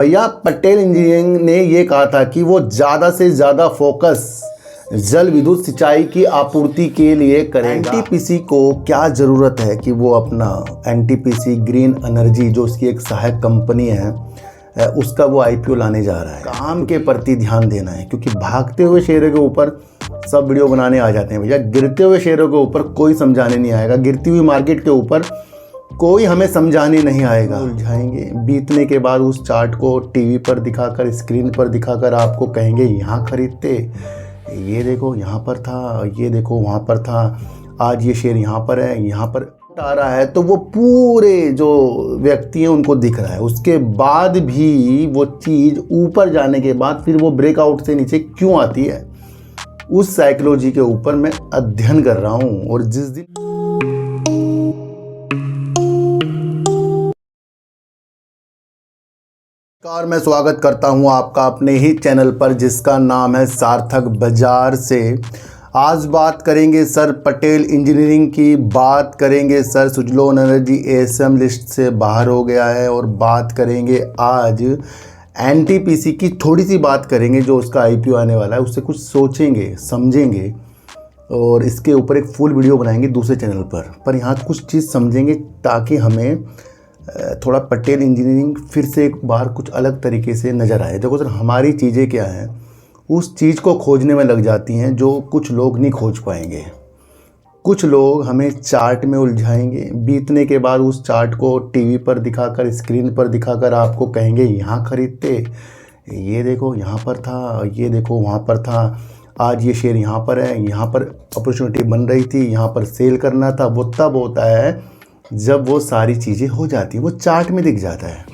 भैया पटेल इंजीनियरिंग ने ये कहा था कि वो ज़्यादा से ज़्यादा फोकस जल विद्युत सिंचाई की आपूर्ति के लिए करेगा। एनटीपीसी को क्या ज़रूरत है कि वो अपना एनटीपीसी ग्रीन एनर्जी जो उसकी एक सहायक कंपनी है उसका वो आईपीओ लाने जा रहा है। काम के प्रति ध्यान देना है, क्योंकि भागते हुए शेयरों के ऊपर सब वीडियो बनाने आ जाते हैं भैया। गिरते हुए शेयरों के ऊपर कोई समझाने नहीं आएगा, गिरती हुई मार्केट के ऊपर कोई हमें समझाने नहीं आएगा। उलझाएंगे, बीतने के बाद उस चार्ट को टीवी पर दिखाकर, स्क्रीन पर दिखाकर आपको कहेंगे यहाँ खरीदते, ये देखो यहाँ पर था, ये देखो वहाँ पर था, आज ये शेयर यहाँ पर है, यहाँ पर आ रहा है। तो वो पूरे जो व्यक्ति हैं उनको दिख रहा है, उसके बाद भी वो चीज़ ऊपर जाने के बाद फिर वो ब्रेकआउट से नीचे क्यों आती है, उस साइकोलॉजी के ऊपर मैं अध्ययन कर रहा हूँ। और जिस दिन मैं स्वागत करता हूं आपका अपने ही चैनल पर जिसका नाम है सार्थक बाजार से। आज बात करेंगे सर पटेल इंजीनियरिंग की, बात करेंगे sir Suzlon energy ASM list से बाहर हो गया है, और बात करेंगे आज एनटीपीसी की। थोड़ी सी बात करेंगे जो उसका आईपीओ आने वाला है, उससे कुछ सोचेंगे समझेंगे, और इसके ऊपर एक फुल वीडियो बनाएंगे दूसरे चैनल पर यहाँ कुछ चीज़ समझेंगे ताकि हमें थोड़ा पटेल इंजीनियरिंग फिर से एक बार कुछ अलग तरीके से नज़र आए। देखो सर, हमारी चीज़ें क्या हैं, उस चीज़ को खोजने में लग जाती हैं जो कुछ लोग नहीं खोज पाएंगे। कुछ लोग हमें चार्ट में उलझाएंगे, बीतने के बाद उस चार्ट को टीवी पर दिखाकर, स्क्रीन पर दिखाकर आपको कहेंगे यहाँ खरीदते, ये देखो यहाँ पर था, ये देखो वहाँ पर था, आज ये शेयर यहाँ पर है, यहाँ पर अपॉर्चुनिटी बन रही थी, यहाँ पर सेल करना था। वो तब होता है जब वो सारी चीज़ें हो जाती हैं, वो चार्ट में दिख जाता है।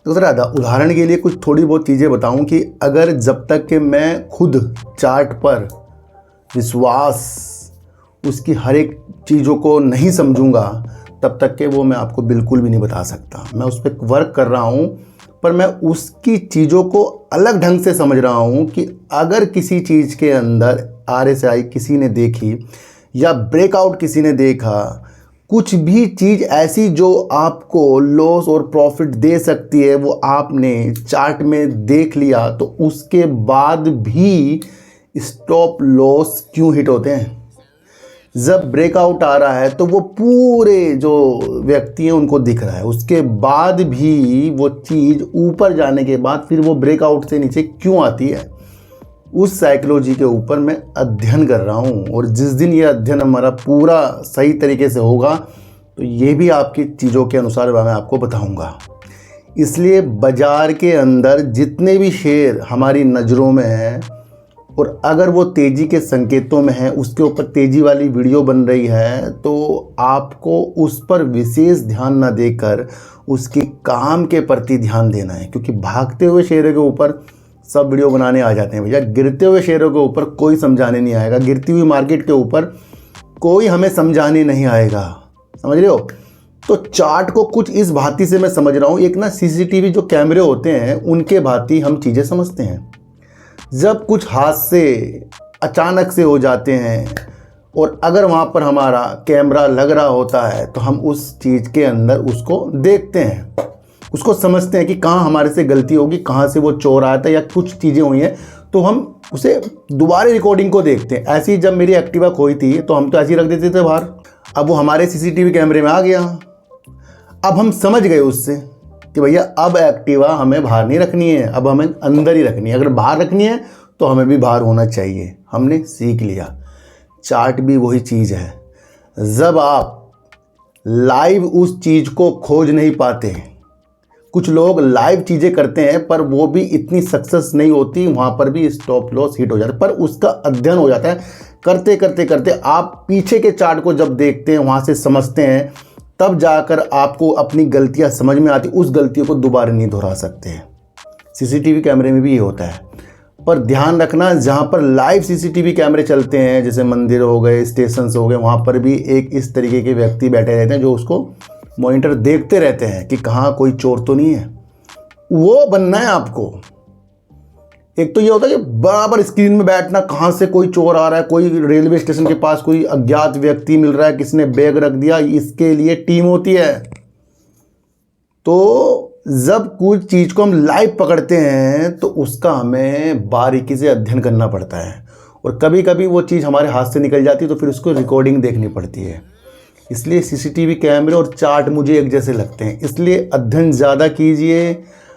तो सर उदाहरण के लिए कुछ थोड़ी बहुत चीज़ें बताऊं कि अगर जब तक कि मैं खुद चार्ट पर विश्वास उसकी हर एक चीज़ों को नहीं समझूंगा तब तक के वो मैं आपको बिल्कुल भी नहीं बता सकता। मैं उस पर वर्क कर रहा हूं, पर मैं उसकी चीज़ों को अलग ढंग से समझ रहा हूं कि अगर किसी चीज़ के अंदर RSI किसी ने देखी या ब्रेकआउट किसी ने देखा, कुछ भी चीज़ ऐसी जो आपको लॉस और प्रॉफिट दे सकती है वो आपने चार्ट में देख लिया, तो उसके बाद भी स्टॉप लॉस क्यों हिट होते हैं? जब ब्रेकआउट आ रहा है तो वो पूरे जो व्यक्ति हैं उनको दिख रहा है, उसके बाद भी वो चीज़ ऊपर जाने के बाद फिर वो ब्रेकआउट से नीचे क्यों आती है, उस साइकोलॉजी के ऊपर मैं अध्ययन कर रहा हूँ। और जिस दिन ये अध्ययन हमारा पूरा सही तरीके से होगा तो ये भी आपकी चीज़ों के अनुसार मैं आपको बताऊँगा। इसलिए बाज़ार के अंदर जितने भी शेयर हमारी नज़रों में हैं और अगर वो तेज़ी के संकेतों में है, उसके ऊपर तेज़ी वाली वीडियो बन रही है, तो आपको उस पर विशेष ध्यान ना देकर उसके काम के प्रति ध्यान देना है। क्योंकि भागते हुए शेयरों के ऊपर सब वीडियो बनाने आ जाते हैं भैया। गिरते हुए शेयरों के ऊपर कोई समझाने नहीं आएगा, गिरती हुई मार्केट के ऊपर कोई हमें समझाने नहीं आएगा, समझ रहे हो? तो चार्ट को कुछ इस भांति से मैं समझ रहा हूँ, एक ना CCTV जो कैमरे होते हैं उनके भांति हम चीज़ें समझते हैं। जब कुछ हादसे अचानक से हो जाते हैं और अगर वहाँ पर हमारा कैमरा लग रहा होता है तो हम उस चीज़ के अंदर उसको देखते हैं, उसको समझते हैं कि कहाँ हमारे से गलती होगी, कहाँ से वो चोर आया था या कुछ चीज़ें हुई हैं, तो हम उसे दोबारा रिकॉर्डिंग को देखते हैं। ऐसी जब मेरी एक्टिवा खोई थी तो हम तो ऐसे ही रख देते थे बाहर, अब वो हमारे CCTV कैमरे में आ गया। अब हम समझ गए उससे कि भैया अब एक्टिवा हमें बाहर नहीं रखनी है, अब हमें अंदर ही रखनी है। अगर बाहर रखनी है तो हमें भी बाहर होना चाहिए, हमने सीख लिया। चार्ट भी वही चीज़ है। जब आप लाइव उस चीज़ को खोज नहीं पाते, कुछ लोग लाइव चीज़ें करते हैं पर वो भी इतनी सक्सेस नहीं होती, वहाँ पर भी स्टॉप लॉस हिट हो जाता है, पर उसका अध्ययन हो जाता है। करते करते करते आप पीछे के चार्ट को जब देखते हैं, वहाँ से समझते हैं, तब जाकर आपको अपनी गलतियाँ समझ में आती, उस गलतियों को दोबारा नहीं दोहरा सकते हैं। CCTV कैमरे में भी ये होता है। पर ध्यान रखना, जहाँ पर लाइव CCTV कैमरे चलते हैं, जैसे मंदिर हो गए, स्टेशंस हो गए, वहाँ पर भी एक इस तरीके के व्यक्ति बैठे रहते हैं जो उसको मॉनिटर देखते रहते हैं कि कहाँ कोई चोर तो नहीं है। वो बनना है आपको। एक तो ये होता है कि बराबर स्क्रीन में बैठना, कहाँ से कोई चोर आ रहा है, कोई रेलवे स्टेशन के पास कोई अज्ञात व्यक्ति मिल रहा है, किसने बैग रख दिया, इसके लिए टीम होती है। तो जब कुछ चीज़ को हम लाइव पकड़ते हैं तो उसका हमें बारीकी से अध्ययन करना पड़ता है, और कभी कभी वो चीज़ हमारे हाथ से निकल जाती है तो फिर उसको रिकॉर्डिंग देखनी पड़ती है। इसलिए सीसीटीवी कैमरे और चार्ट मुझे एक जैसे लगते हैं, इसलिए अध्ययन ज़्यादा कीजिए।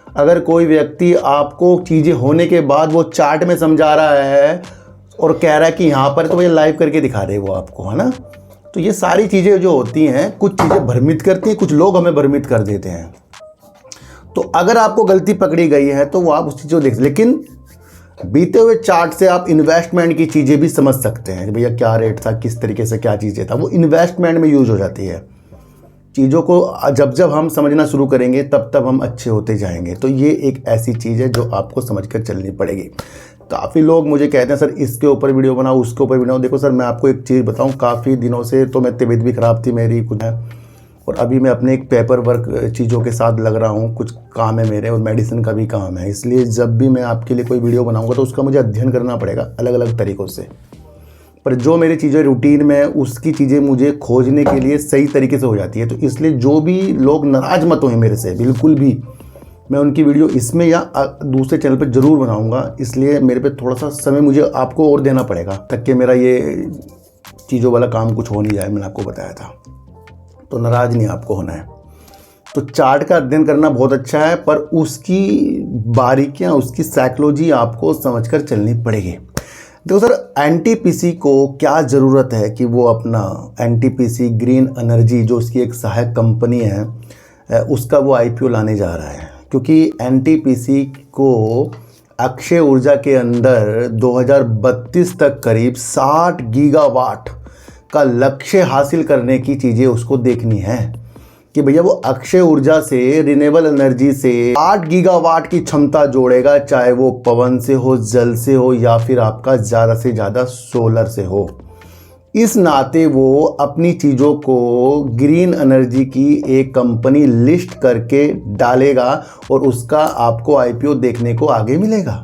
अगर कोई व्यक्ति आपको चीज़ें होने के बाद वो चार्ट में समझा रहा है और कह रहा है कि यहाँ पर, तो भैया लाइव करके दिखा दे वो आपको, है ना। तो ये सारी चीज़ें जो होती हैं, कुछ चीज़ें भ्रमित करती हैं, कुछ लोग हमें भ्रमित कर देते हैं। तो अगर आपको गलती पकड़ी गई है तो वो आप उस चीज़ को देख, लेकिन बीते हुए चार्ट से आप इन्वेस्टमेंट की चीज़ें भी समझ सकते हैं कि भैया क्या रेट था, किस तरीके से क्या चीज़ें था, वो इन्वेस्टमेंट में यूज हो जाती है। चीज़ों को जब जब हम समझना शुरू करेंगे तब तब हम अच्छे होते जाएंगे। तो ये एक ऐसी चीज़ है जो आपको समझ कर चलनी पड़ेगी। काफ़ी लोग मुझे कहते हैं सर इसके ऊपर वीडियो बनाओ, उसके ऊपर वीडियो। देखो सर, मैं आपको एक चीज़ बताऊं, काफ़ी दिनों से तो मैं तबीयत भी ख़राब थी मेरी कुछ है, और अभी मैं अपने एक पेपर वर्क चीज़ों के साथ लग रहा हूँ, कुछ काम है मेरे और मेडिसिन का भी काम है। इसलिए जब भी मैं आपके लिए कोई वीडियो बनाऊँगा तो उसका मुझे अध्ययन करना पड़ेगा अलग अलग तरीक़ों से। पर जो मेरी चीज़ें रूटीन में है उसकी चीज़ें मुझे खोजने के लिए सही तरीके से हो जाती है। तो इसलिए जो भी लोग नाराज़ मत हों मेरे से, बिल्कुल भी। मैं उनकी वीडियो इसमें या दूसरे चैनल पर ज़रूर बनाऊंगा, इसलिए मेरे पे थोड़ा सा समय मुझे आपको और देना पड़ेगा ताकि मेरा ये चीज़ों वाला काम कुछ हो नहीं जाए। मैंने आपको बताया था, तो नाराज़ नहीं आपको होना है। तो चार्ट का अध्ययन करना बहुत अच्छा है, पर उसकी बारीकियाँ, उसकी साइकोलॉजी आपको समझकर चलनी पड़ेगी। देखो सर, एनटीपीसी को क्या ज़रूरत है कि वो अपना एनटीपीसी ग्रीन एनर्जी जो उसकी एक सहायक कंपनी है, उसका वो आईपीओ लाने जा रहा है। क्योंकि एनटीपीसी को अक्षय ऊर्जा के अंदर 2032 तक करीब 60 गीगावाट का लक्ष्य हासिल करने की चीज़ें उसको देखनी है कि भैया वो अक्षय ऊर्जा से, रिन्यूएबल एनर्जी से 8 गीगावाट की क्षमता जोड़ेगा, चाहे वो पवन से हो, जल से हो, या फिर आपका ज़्यादा से ज़्यादा सोलर से हो। इस नाते वो अपनी चीज़ों को ग्रीन एनर्जी की एक कंपनी लिस्ट करके डालेगा और उसका आपको आईपीओ देखने को आगे मिलेगा।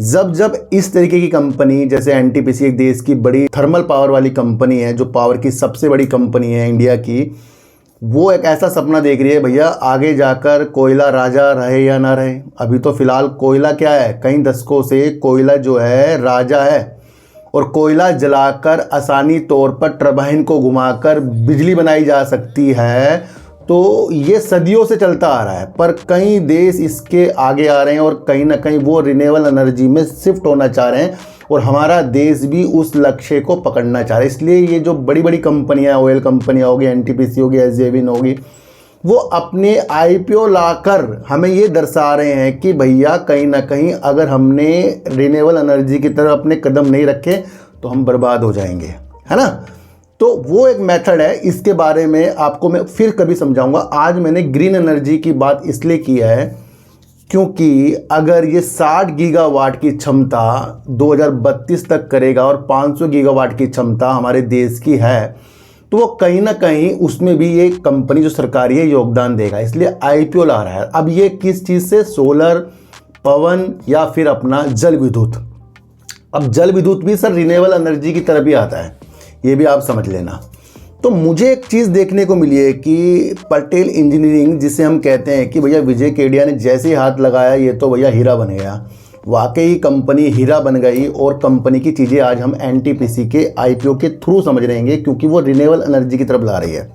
जब जब इस तरीके की कंपनी, जैसे एनटीपीसी एक देश की बड़ी थर्मल पावर वाली कंपनी है, जो पावर की सबसे बड़ी कंपनी है इंडिया की, वो एक ऐसा सपना देख रही है भैया आगे जाकर कोयला राजा रहे या ना रहे। अभी तो फिलहाल कोयला क्या है, कई दशकों से कोयला जो है राजा है, और कोयला जलाकर आसानी तौर पर टरबाइन को घुमाकर बिजली बनाई जा सकती है। तो ये सदियों से चलता आ रहा है, पर कई देश इसके आगे आ रहे हैं और कहीं ना कहीं वो रिन्यूएबल एनर्जी में शिफ्ट होना चाह रहे हैं, और हमारा देश भी उस लक्ष्य को पकड़ना चाह रहा है। इसलिए ये जो बड़ी बड़ी कंपनियां, ऑयल कंपनियां होगी, एनटीपीसी होगी, एसजेवीएन होगी, वो अपने आईपीओ लाकर हमें ये दर्शा रहे हैं कि भैया कहीं ना कहीं अगर हमने रिन्यूएबल एनर्जी की तरफ अपने कदम नहीं रखे तो हम बर्बाद हो जाएंगे, है ना। तो वो एक मेथड है, इसके बारे में आपको मैं फिर कभी समझाऊंगा। आज मैंने ग्रीन एनर्जी की बात इसलिए की है क्योंकि अगर ये 60 गीगावाट की क्षमता 2032 तक करेगा और 500 गीगावाट की क्षमता हमारे देश की है, तो वो कहीं ना कहीं उसमें भी ये कंपनी जो सरकारी है योगदान देगा। इसलिए आईपीओ ला रहा है। अब ये किस चीज़ से, सोलर, पवन या फिर अपना जल विद्युत। अब जल विद्युत भी सर रिन्यूएबल एनर्जी की तरफ ही आता है, ये भी आप समझ लेना। तो मुझे एक चीज़ देखने को मिली है कि पटेल इंजीनियरिंग, जिसे हम कहते हैं कि भैया विजय केडिया ने जैसे ही हाथ लगाया ये तो भैया हीरा बन गया। वाकई कंपनी हीरा बन गई, और कंपनी की चीज़ें आज हम एनटीपीसी के आईपीओ के थ्रू समझ रहेंगे, क्योंकि वो रिन्यूएबल एनर्जी की तरफ ला रही है।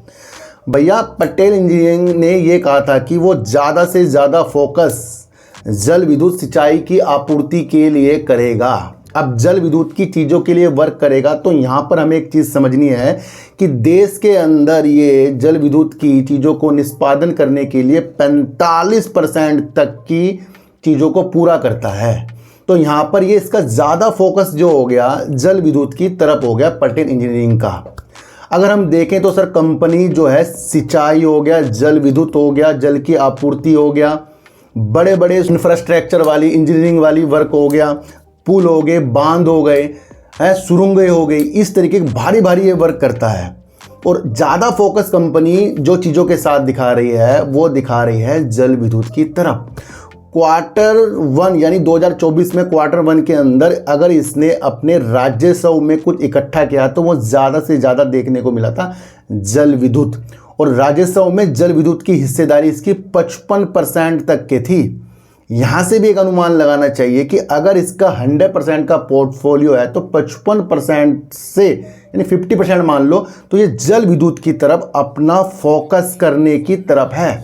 भैया पटेल इंजीनियरिंग ने ये कहा था कि वो ज़्यादा से ज़्यादा फोकस जल विद्युत सिंचाई की आपूर्ति के लिए करेगा। अब जल विद्युत की चीज़ों के लिए वर्क करेगा। तो यहाँ पर हमें एक चीज़ समझनी है कि देश के अंदर ये जल विद्युत की चीज़ों को निष्पादन करने के लिए 45% तक की चीज़ों को पूरा करता है। तो यहाँ पर ये इसका ज़्यादा फोकस जो हो गया जल विद्युत की तरफ हो गया पटेल इंजीनियरिंग का। अगर हम देखें तो सर कंपनी जो है सिंचाई हो गया, जल विद्युत हो गया, जल की आपूर्ति हो गया, बड़े बड़े इंफ्रास्ट्रक्चर वाली इंजीनियरिंग वाली वर्क हो गया, पुल हो गए, बांध हो गए, सुरंगें हो गई, इस तरीके की भारी भारी ये वर्क करता है। और ज़्यादा फोकस कंपनी जो चीज़ों के साथ दिखा रही है वो दिखा रही है जल विद्युत की तरफ। क्वार्टर 1 यानी 2024 में क्वार्टर 1 के अंदर अगर इसने अपने राजस्व में कुछ इकट्ठा किया तो वो ज़्यादा से ज़्यादा देखने को मिला था जल विद्युत। और राजस्व में जल विद्युत की हिस्सेदारी इसकी 55% तक की थी। यहाँ से भी एक अनुमान लगाना चाहिए कि अगर इसका 100% का पोर्टफोलियो है तो 55% से यानी 50% मान लो, तो ये जल विद्युत की तरफ अपना फोकस करने की तरफ है।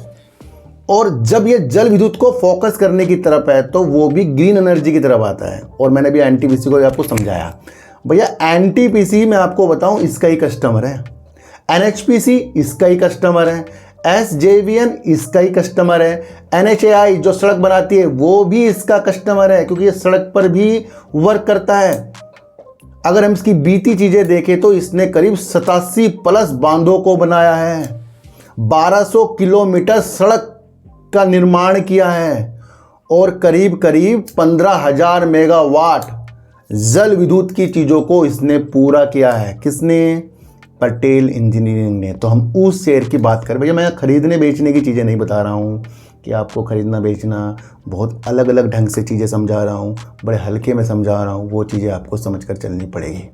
और जब ये जल विद्युत को फोकस करने की तरफ है तो वो भी ग्रीन एनर्जी की तरफ आता है। और मैंने भी एनटीपीसी को आपको समझाया, भैया एनटीपीसी मैं आपको बताऊं इसका ही कस्टमर है, एनएचपीसी इसका ही कस्टमर है, एसजेवीएन इसका ही कस्टमर है, एनएचएआई जो सड़क बनाती है वो भी इसका कस्टमर है, क्योंकि ये सड़क पर भी वर्क करता है। अगर हम इसकी बीती चीजें देखें तो इसने करीब 87 प्लस बांधों को बनाया है, 1200 किलोमीटर सड़क का निर्माण किया है और करीब करीब 15,000 मेगावाट जल विद्युत की चीजों को इसने पूरा किया है। किसने? पटेल इंजीनियरिंग ने। तो हम उस शेयर की बात करें, भैया मैं खरीदने बेचने की चीज़ें नहीं बता रहा हूँ कि आपको खरीदना बेचना, बहुत अलग अलग ढंग से चीज़ें समझा रहा हूँ, बड़े हल्के में समझा रहा हूँ, वो चीज़ें आपको समझकर चलनी पड़ेगी।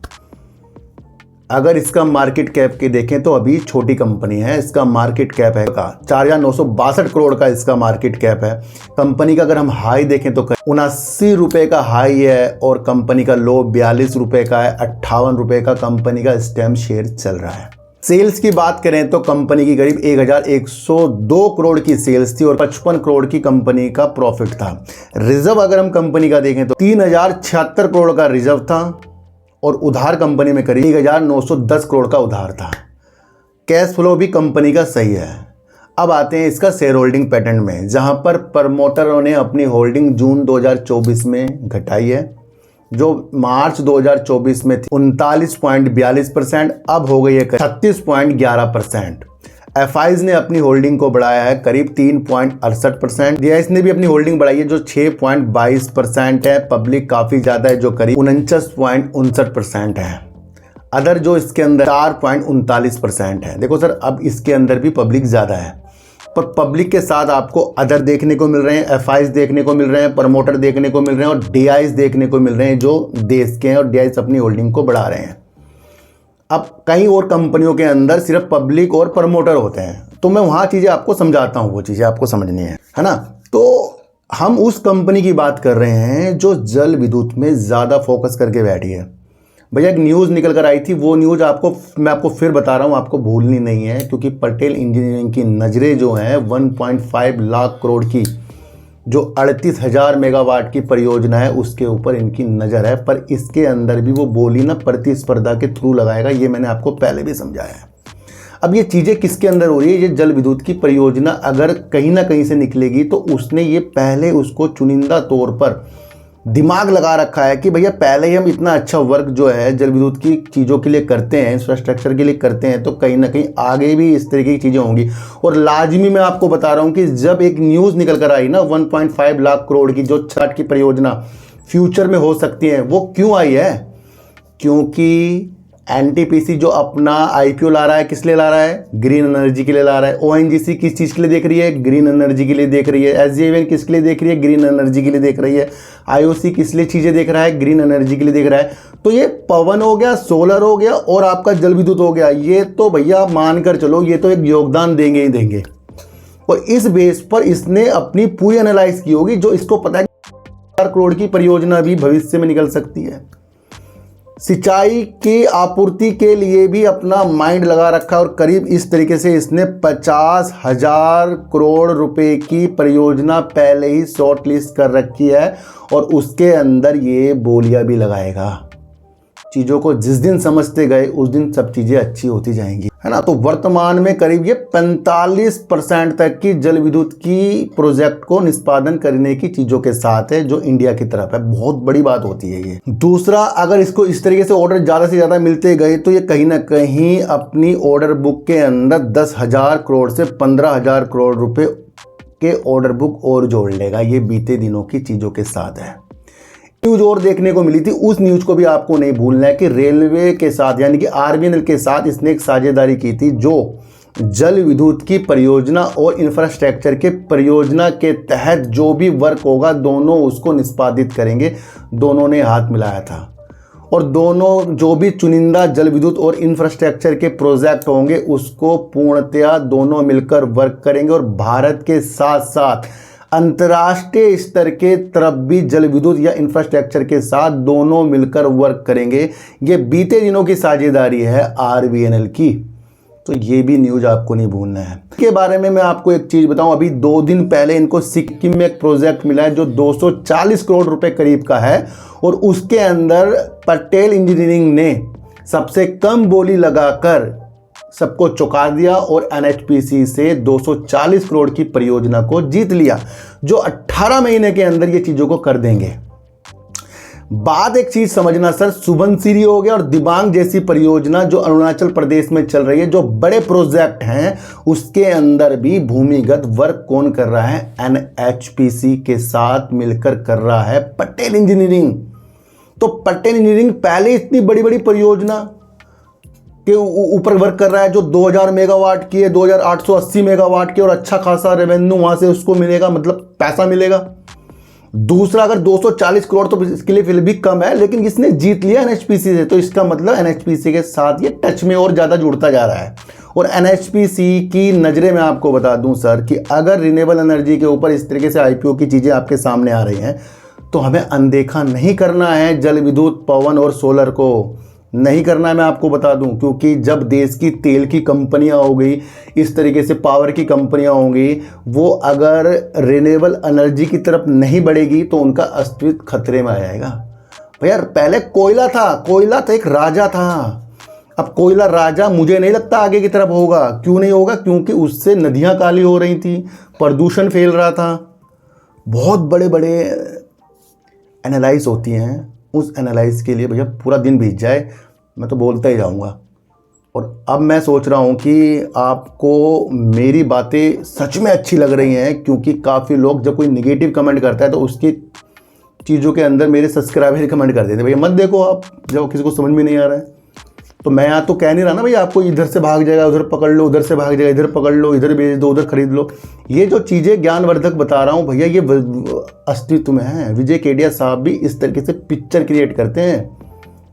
अगर इसका मार्केट कैप की देखें तो अभी छोटी कंपनी है, इसका मार्केट कैप है का 4,962 करोड़ का इसका मार्केट कैप है। कंपनी का अगर हम हाई देखें तो 79 रुपये का हाई है और कंपनी का लो 42 रुपये का है, 58 रुपये का कंपनी का स्टैम्प शेयर चल रहा है। सेल्स की बात करें तो कंपनी की करीब 1,102 करोड़ की सेल्स थी और 55 करोड़ की कंपनी का प्रॉफिट था। रिजर्व अगर हम कंपनी का देखें तो 3,076 करोड़ का रिजर्व था और उधार कंपनी में करीब 1,910 करोड़ का उधार था। कैश फ्लो भी कंपनी का सही है। अब आते हैं इसका शेयर होल्डिंग पैटर्न में, जहां पर प्रमोटरों ने अपनी होल्डिंग जून 2024 में घटाई है, जो मार्च 2024 में थी 39.42%, अब हो गई है 36.11%। एफआईज ने अपनी होल्डिंग को बढ़ाया है करीब 3.68%। डीआईएस ने भी अपनी होल्डिंग बढ़ाई है जो 6.22% है। पब्लिक काफ़ी ज़्यादा है जो करीब 49.59% है। अदर जो इसके अंदर 4.39% है। देखो सर, अब इसके अंदर भी पब्लिक ज़्यादा है, पर पब्लिक के साथ आपको अदर देखने को मिल रहे हैं, एफआईज देखने को मिल रहे हैं, प्रमोटर देखने को मिल रहे हैं और डीआईएस देखने को मिल रहे हैं जो देश के हैं और डीआईएस अपनी होल्डिंग को बढ़ा रहे हैं। अब कई और कंपनियों के अंदर सिर्फ पब्लिक और प्रमोटर होते हैं, तो मैं वहाँ चीज़ें आपको समझाता हूँ, वो चीज़ें आपको समझनी है ना। तो हम उस कंपनी की बात कर रहे हैं जो जल विद्युत में ज़्यादा फोकस करके बैठी है। भैया एक न्यूज़ निकल कर आई थी, वो न्यूज़ मैं आपको फिर बता रहा हूँ, आपको भूलनी नहीं है, क्योंकि पटेल इंजीनियरिंग की नज़रें जो हैं 1.5 लाख करोड़ की जो 38,000 मेगावाट की परियोजना है उसके ऊपर इनकी नज़र है। पर इसके अंदर भी वो बोली ना प्रतिस्पर्धा के थ्रू लगाएगा, ये मैंने आपको पहले भी समझाया है। अब ये चीज़ें किसके अंदर हो रही है? ये जल विद्युत की परियोजना अगर कहीं ना कहीं से निकलेगी तो उसने ये पहले उसको चुनिंदा तौर पर दिमाग लगा रखा है कि भैया पहले ही हम इतना अच्छा वर्क जो है जल विद्युत की चीज़ों के लिए करते हैं, इंफ्रास्ट्रक्चर के लिए करते हैं, तो कहीं ना कहीं आगे भी इस तरीके की चीज़ें होंगी। और लाजमी मैं आपको बता रहा हूँ कि जब एक न्यूज़ निकल कर आई ना 1.5 लाख करोड़ की जो छठ की परियोजना फ्यूचर में हो सकती है, वो क्यों आई है? क्योंकि एनटीपीसी जो अपना आईपीओ ला रहा है, किस लिए ला रहा है? ग्रीन एनर्जी के लिए ला रहा है। ओएनजीसी किस चीज़ के लिए देख रही है? ग्रीन एनर्जी के लिए देख रही है। एसजेवीएन किस लिए देख रही है? ग्रीन एनर्जी के लिए देख रही है। आईओसी किस लिए चीज़ें देख रहा है? ग्रीन एनर्जी के लिए देख रहा है। तो ये पवन हो गया, सोलर हो गया और आपका जल विद्युत हो गया, ये तो भैया मानकर चलो ये तो एक योगदान देंगे ही देंगे। और इस बेस पर इसने अपनी पूरी एनालाइज की होगी, जो इसको पता है 4 करोड़ की परियोजना भी भविष्य में निकल सकती है। सिंचाई की आपूर्ति के लिए भी अपना माइंड लगा रखा और करीब इस तरीके से इसने 50,000 करोड़ रुपए की परियोजना पहले ही शॉर्ट लिस्ट कर रखी है और उसके अंदर ये बोलियां भी लगाएगा। चीज़ों को जिस दिन समझते गए उस दिन सब चीज़ें अच्छी होती जाएंगी, है ना। तो वर्तमान में करीब ये 45% तक की जल विद्युत की प्रोजेक्ट को निष्पादन करने की चीज़ों के साथ है, जो इंडिया की तरफ है। बहुत बड़ी बात होती है ये। दूसरा, अगर इसको इस तरीके से ऑर्डर ज़्यादा से ज़्यादा मिलते गए तो ये कहीं ना कहीं अपनी ऑर्डर बुक के अंदर 10,000 करोड़ से 15,000 करोड़ रुपए के ऑर्डर बुक और जोड़ लेगा। ये बीते दिनों की चीज़ों के साथ है। न्यूज और देखने को मिली थी, उस न्यूज को भी आपको नहीं भूलना है कि रेलवे के साथ यानी कि आरबीएनएल के साथ इसने एक साझेदारी की थी, जो जल विद्युत की परियोजना और इंफ्रास्ट्रक्चर के परियोजना के तहत जो भी वर्क होगा दोनों उसको निष्पादित करेंगे। दोनों ने हाथ मिलाया था और दोनों जो भी चुनिंदा जल विद्युत और इंफ्रास्ट्रक्चर के प्रोजेक्ट होंगे उसको पूर्णतया दोनों मिलकर वर्क करेंगे और भारत के साथ साथ अंतर्राष्ट्रीय स्तर के तरफ भी जल विद्युत या इंफ्रास्ट्रक्चर के साथ दोनों मिलकर वर्क करेंगे। ये बीते दिनों की साझेदारी है RVNL की, तो ये भी न्यूज आपको नहीं भूलना है। इसके बारे में मैं आपको एक चीज़ बताऊं, अभी 2 दिन पहले इनको सिक्किम में एक प्रोजेक्ट मिला है जो 240 करोड़ रुपए करीब का है और उसके अंदर पटेल इंजीनियरिंग ने सबसे कम बोली लगाकर सबको चौंका दिया और NHPC से 240 करोड़ की परियोजना को जीत लिया, जो 18 महीने के अंदर ये चीज़ों को कर देंगे। बात एक चीज समझना सर, सुबनसिरी हो गया और दिबांग जैसी परियोजना जो अरुणाचल प्रदेश में चल रही है, जो बड़े प्रोजेक्ट हैं, उसके अंदर भी भूमिगत वर्क कौन कर रहा है? NHPC के साथ मिलकर कर रहा है पटेल इंजीनियरिंग। तो पटेल इंजीनियरिंग पहले इतनी बड़ी बड़ी परियोजना के ऊपर वर्क कर रहा है जो 2000 मेगावाट की है, 2880 मेगावाट की, और अच्छा खासा रेवेन्यू वहां से उसको मिलेगा, मतलब पैसा मिलेगा। दूसरा, अगर 240 करोड़ तो इसके लिए फिर भी कम है, लेकिन इसने जीत लिया NHPC से, तो इसका मतलब NHPC के साथ ये टच में और ज़्यादा जुड़ता जा रहा है। और NHPC की नज़रें मैं आपको बता दूं सर कि अगर रिन्यूएबल एनर्जी के ऊपर इस तरीके से IPO की चीज़ें आपके सामने आ रही हैं तो हमें अनदेखा नहीं करना है जल विद्युत, पवन और सोलर को नहीं करना है, मैं आपको बता दूं। क्योंकि जब देश की तेल की कंपनियां हो गई, इस तरीके से पावर की कंपनियां होंगी, वो अगर रिन्यूएबल एनर्जी की तरफ नहीं बढ़ेगी तो उनका अस्तित्व खतरे में आ जाएगा। भैया पहले कोयला था, कोयला तो एक राजा था, अब कोयला राजा मुझे नहीं लगता आगे की तरफ होगा। क्यों नहीं होगा? क्योंकि उससे नदियां काली हो रही थी, प्रदूषण फैल रहा था। बहुत बड़े बड़े एनालाइज होती हैं, उस एनालाइज के लिए भैया पूरा दिन बीत जाए, मैं तो बोलता ही जाऊंगा। और अब मैं सोच रहा हूं कि आपको मेरी बातें सच में अच्छी लग रही हैं, क्योंकि काफ़ी लोग जब कोई निगेटिव कमेंट करता है तो उसकी चीज़ों के अंदर मेरे सब्सक्राइबर कमेंट कर देते हैं, भैया मत देखो आप, जब किसी को समझ में नहीं आ रहा है। तो मैं यहाँ तो कह नहीं रहा ना भैया आपको इधर से भाग जाएगा उधर पकड़ लो, उधर से भाग जाएगा इधर पकड़ लो, इधर बेच दो उधर खरीद लो। ये जो चीज़ें ज्ञानवर्धक बता रहा हूँ भैया, ये अस्तित्व में है। विजय केडिया साहब भी इस तरीके से पिक्चर क्रिएट करते हैं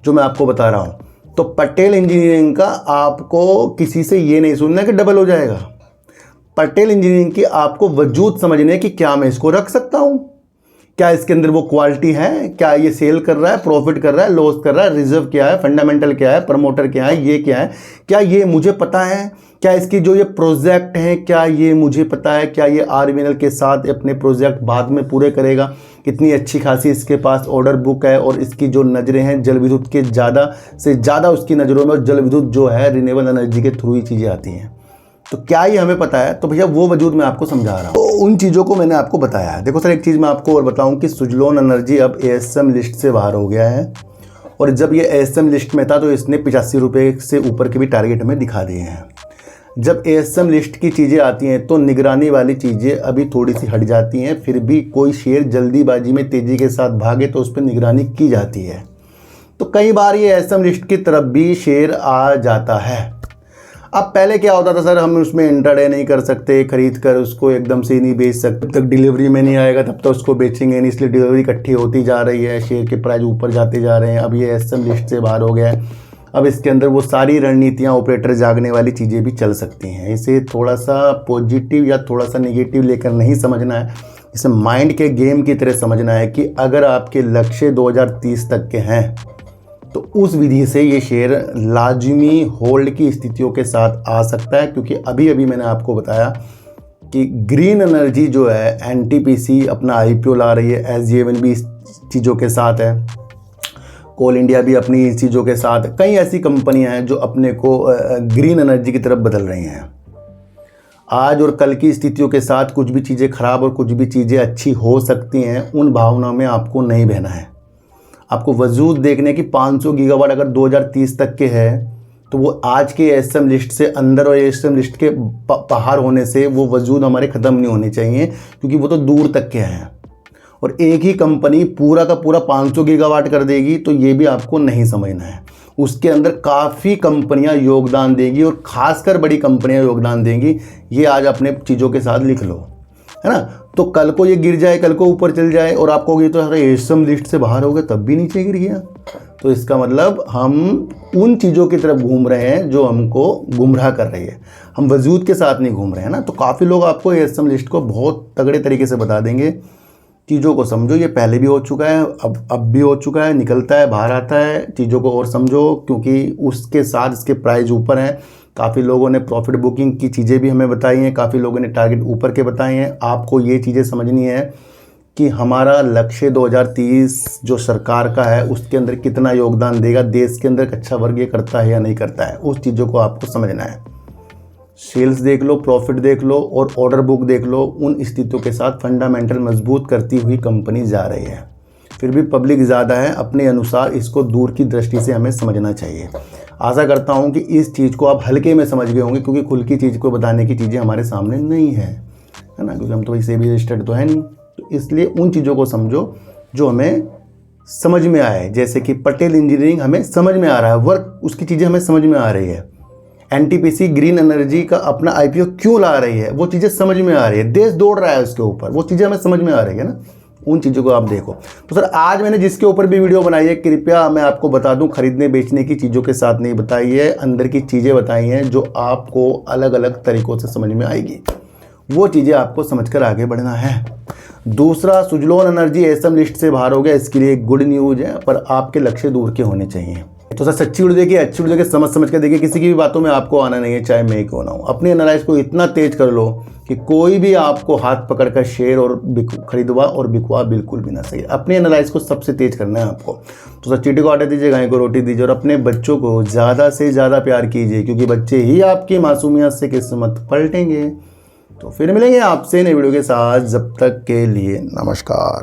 जो मैं आपको बता रहा हूँ। तो पटेल इंजीनियरिंग का आपको किसी से ये नहीं सुनना कि डबल हो जाएगा। पटेल इंजीनियरिंग की आपको वजूद समझने की, क्या मैं इसको रख सकता हूँ, क्या इसके अंदर वो क्वालिटी है, क्या ये सेल कर रहा है, प्रॉफिट कर रहा है, लॉस कर रहा है, रिजर्व क्या है, फंडामेंटल क्या है, प्रमोटर क्या है, ये क्या है, क्या ये मुझे पता है, क्या इसकी जो ये प्रोजेक्ट हैं क्या ये मुझे पता है, क्या ये RVNL के साथ अपने प्रोजेक्ट बाद में पूरे करेगा, कितनी अच्छी खासी इसके पास ऑर्डर बुक है, और इसकी जो नज़रें हैं जल विद्युत के ज़्यादा से ज़्यादा उसकी नज़रों में, और जल विद्युत जो है रिन्यूएबल एनर्जी के थ्रू ही चीज़ें आती हैं। तो क्या ये हमें पता है? तो भैया वो वजूद मैं आपको समझा रहा हूँ, तो उन चीज़ों को मैंने आपको बताया है। देखो सर, एक चीज़ मैं आपको और बताऊँ कि सुजलॉन एनर्जी अब ASM लिस्ट से बाहर हो गया है, और जब ये ASM लिस्ट में था तो इसने 85 रुपये से ऊपर के भी टारगेट हमें दिखा दिए हैं। जब ASM लिस्ट की चीज़ें आती हैं तो निगरानी वाली चीज़ें अभी थोड़ी सी हट जाती हैं, फिर भी कोई शेयर जल्दीबाजी में तेज़ी के साथ भागे तो उस पर निगरानी की जाती है। तो कई बार ये ASM लिस्ट की तरफ भी शेयर आ जाता है। अब पहले क्या होता था सर, हम उसमें इंट्राडे नहीं कर सकते, खरीद कर उसको एकदम से ही नहीं बेच सकते, जब तक डिलीवरी में नहीं आएगा तब तक उसको बेचेंगे नहीं, इसलिए डिलीवरी इकट्ठी होती जा रही है, शेयर के प्राइस ऊपर जाते जा रहे हैं। अब ये ASM लिस्ट से बाहर हो गया है, अब इसके अंदर वो सारी रणनीतियाँ ऑपरेटर जागने वाली चीज़ें भी चल सकती हैं। इसे थोड़ा सा पॉजिटिव या थोड़ा सा निगेटिव लेकर नहीं समझना है, इसे माइंड के गेम की तरह समझना है कि अगर आपके लक्ष्य 2030 तक के हैं तो उस विधि से ये शेयर लाजमी होल्ड की स्थितियों के साथ आ सकता है। क्योंकि अभी अभी मैंने आपको बताया कि ग्रीन एनर्जी जो है NTPC अपना IPO ला रही है, SJVN भी इस चीज़ों के साथ है, कोल इंडिया भी अपनी इस चीज़ों के साथ, कई ऐसी कंपनियां हैं जो अपने को ग्रीन एनर्जी की तरफ बदल रही हैं। आज और कल की स्थितियों के साथ कुछ भी चीज़ें खराब और कुछ भी चीज़ें अच्छी हो सकती हैं, उन भावनाओं में आपको नहीं बहना है। आपको वजूद देखने की 500 गीगावाट अगर 2030 तक के है तो वो आज के ASM लिस्ट से अंदर और ASM लिस्ट के बाहर होने से वो वजूद हमारे ख़त्म नहीं होने चाहिए, क्योंकि वो तो दूर तक के हैं। और एक ही कंपनी पूरा का पूरा 500 गीगावाट कर देगी तो ये भी आपको नहीं समझना है। उसके अंदर काफ़ी कंपनियां योगदान देंगी और ख़ासकर बड़ी कंपनियां योगदान देंगी। ये आज अपने चीज़ों के साथ लिख लो, है ना। तो कल को ये गिर जाए, कल को ऊपर चल जाए और आप कहोगे तो अगर एसएम लिस्ट से बाहर हो गए तब भी नीचे गिर गया, तो इसका मतलब हम उन चीज़ों की तरफ घूम रहे हैं जो हमको गुमराह कर रही है, हम वजूद के साथ नहीं घूम रहे हैं ना। तो काफ़ी लोग आपको एसएम लिस्ट को बहुत तगड़े तरीके से बता देंगे। चीज़ों को समझो, ये पहले भी हो चुका है, अब भी हो चुका है, निकलता है बाहर आता है। चीज़ों को और समझो, क्योंकि उसके साथ इसके प्राइस ऊपर हैं। काफ़ी लोगों ने प्रॉफिट बुकिंग की चीज़ें भी हमें बताई हैं, काफ़ी लोगों ने टारगेट ऊपर के बताए हैं। आपको ये चीज़ें समझनी है कि हमारा लक्ष्य 2030 जो सरकार का है उसके अंदर कितना योगदान देगा, देश के अंदर अच्छा वर्ग ये करता है या नहीं करता है, उस चीज़ों को आपको समझना है। सेल्स देख लो, प्रॉफिट देख लो और ऑर्डर बुक देख लो, उन स्थितियों के साथ फंडामेंटल मजबूत करती हुई कंपनी जा रही है। फिर भी पब्लिक ज़्यादा है, अपने अनुसार इसको दूर की दृष्टि से हमें समझना चाहिए। आशा करता हूँ कि इस चीज़ को आप हल्के में समझ गए होंगे, क्योंकि खुल की चीज़ को बताने की चीज़ें हमारे सामने नहीं है ना, क्योंकि हम तो वैसे भी रजिस्टर्ड तो है नहीं। तो इसलिए उन चीज़ों को समझो जो हमें समझ में आए, जैसे कि पटेल इंजीनियरिंग हमें समझ में आ रहा है, वर्क उसकी चीज़ें हमें समझ में आ रही है। एनटीपीसी ग्रीन एनर्जी का अपना आईपीओ क्यों ला रही है, वो चीज़ें समझ में आ रही है, देश दौड़ रहा है उसके ऊपर, वो चीज़ें हमें समझ में आ रही है ना। उन चीज़ों को आप देखो। तो सर आज मैंने जिसके ऊपर भी वीडियो बनाई है, कृपया मैं आपको बता दूं, खरीदने बेचने की चीज़ों के साथ नहीं बताई है, अंदर की चीज़ें बताई हैं जो आपको अलग अलग तरीक़ों से समझ में आएगी। वो चीज़ें आपको समझकर आगे बढ़ना है। दूसरा, सुजलोन एनर्जी एसएम लिस्ट से बाहर हो गया, इसके लिए गुड न्यूज़ है, पर आपके लक्ष्य दूर के होने चाहिए। तो सर सच्ची वीडियो देखिए, अच्छी वीडियो देखिए, समझ कर देखिए, किसी की भी बातों में आपको आना नहीं है, चाहे मैं क्यों ना हूँ। अपनी एनालाइज को इतना तेज कर लो कि कोई भी आपको हाथ पकड़कर शेयर और खरीदवा और बिकवा बिल्कुल भी ना सही। अपनी एनालाइज को सबसे तेज करना है आपको। तो सर चीटी को आटा दीजिए, गाय को रोटी दीजिए और अपने बच्चों को ज़्यादा से ज़्यादा प्यार कीजिए, क्योंकि बच्चे ही आपकी मासूमियत से किस्मत पलटेंगे। तो फिर मिलेंगे आपसे नई वीडियो के साथ, जब तक के लिए नमस्कार।